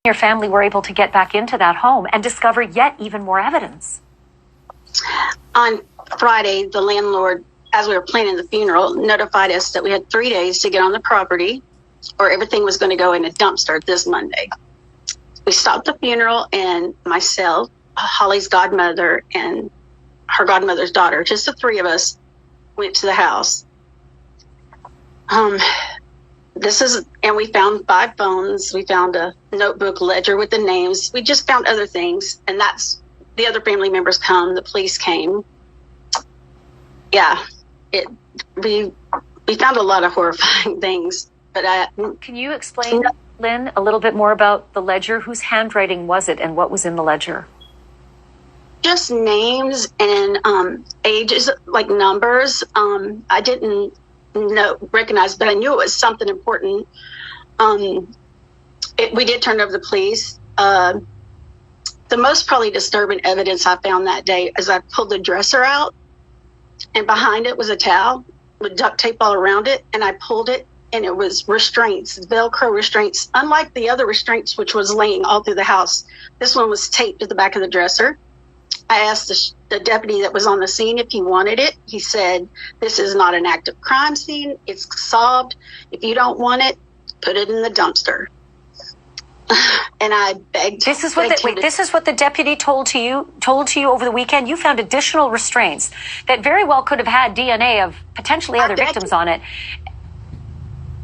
Your family were able to get back into that home and discover yet even more evidence. On Friday, the landlord, as we were planning the funeral, notified us that we had 3 days to get on the property or everything was going to go in a dumpster this Monday. We stopped the funeral, and myself, Holly's godmother, and her godmother's daughter, just the three of us, went to the house. And we found 5 phones. We found a notebook ledger with the names. We just found other things, and that's the other family members come. The police came. Yeah, we found a lot of horrifying things. But can you explain, Lynn, a little bit more about the ledger? Whose handwriting was it, and what was in the ledger? Just names and ages, like numbers. I didn't recognize, but I knew it was something important. We did turn it over to the police. The most probably disturbing evidence I found that day is I pulled the dresser out, and behind it was a towel with duct tape all around it, and I pulled it, and it was restraints, Velcro restraints, unlike the other restraints, which was laying all through the house. This one was taped to the back of the dresser. I asked the deputy that was on the scene if he wanted it. He said, "This is not an active crime scene. It's solved. If you don't want it, put it in the dumpster." And I begged. This is what the deputy told to you over the weekend. You found additional restraints that very well could have had DNA of potentially other victims on it.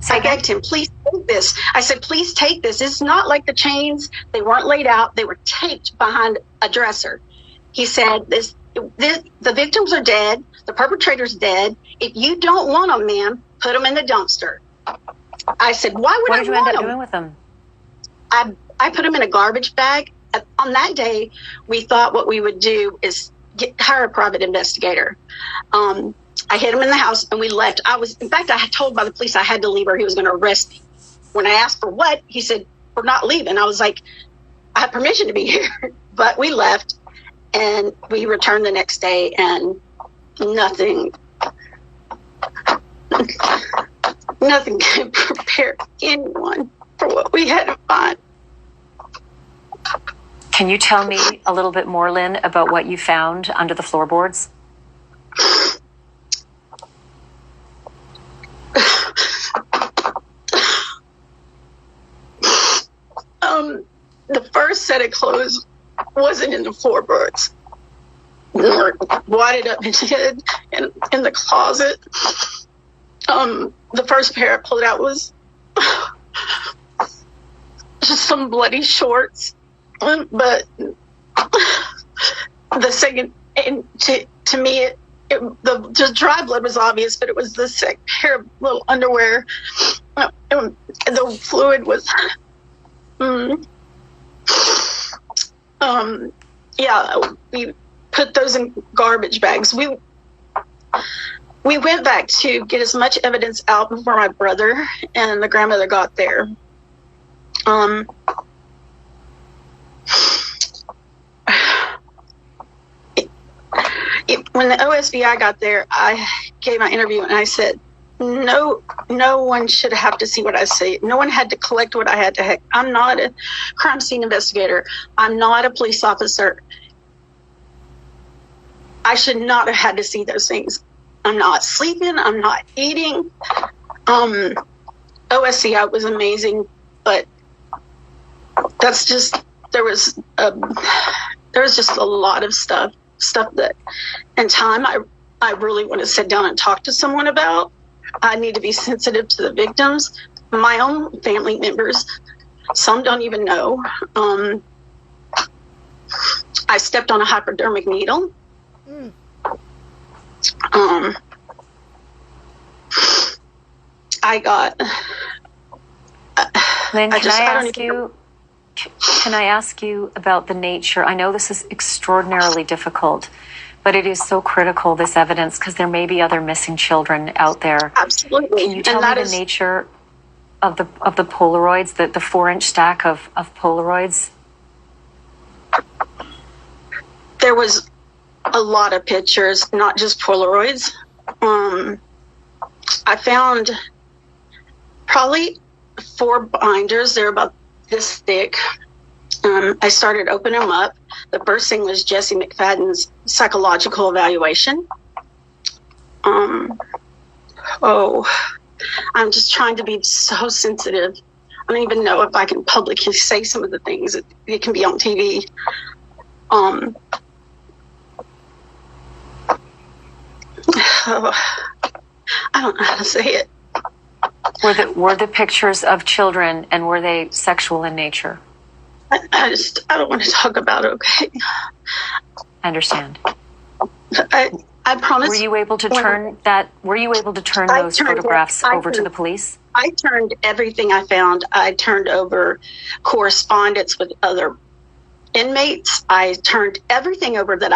I begged him, "Please take this." I said, "Please take this. It's not like the chains. They weren't laid out. They were taped behind a dresser." He said, the victims are dead. The perpetrator's dead. If you don't want them, ma'am, put them in the dumpster. I said, "Why would I want them?" What did you end up doing with them? I put them in a garbage bag. On that day, we thought what we would do is hire a private investigator. I hid him in the house, and we left. In fact, I had told by the police I had to leave or he was going to arrest me. When I asked for what, he said, "We're not leaving." I was like, "I have permission to be here." But we left, and we returned the next day, and nothing could prepare anyone for what we had to find. Can you tell me a little bit more, Lynn, about what you found under the floorboards? The first set of clothes wasn't in the floorboards. They were wadded up in the closet. The first pair I pulled out was just some bloody shorts. But the second, and to me, the dry blood was obvious, but it was the second pair of little underwear. The fluid was, we put those in garbage bags. We went back to get as much evidence out before my brother and the grandmother got there. When the OSBI got there, I gave my interview and I said, no one should have to see what I say. No one had to collect what I had to. I'm not a crime scene investigator. I'm not a police officer. I should not have had to see those things. I'm not sleeping. I'm not eating. OSCI was amazing, but that's just, there was just a lot of stuff that in time I really want to sit down and talk to someone about. I need to be sensitive to the victims, my own family members. Some don't even know. I stepped on a hypodermic needle. I got. Lynn, can I ask you about the nature? I know this is extraordinarily difficult, but it is so critical, this evidence, because there may be other missing children out there. Absolutely. Can you tell me the nature of the Polaroids, the 4-inch stack of Polaroids? There was a lot of pictures, not just Polaroids. I found probably 4 binders. They're about this thick. I started opening them up. The first thing was Jesse McFadden's psychological evaluation. I'm just trying to be so sensitive. I don't even know if I can publicly say some of the things that it can be on TV. I don't know how to say it. Were the pictures of children, and were they sexual in nature? I don't want to talk about it, okay? I understand. I promise. Were you able to turn those photographs over to the police? I turned everything I found. I turned over correspondence with other inmates. I turned everything over that I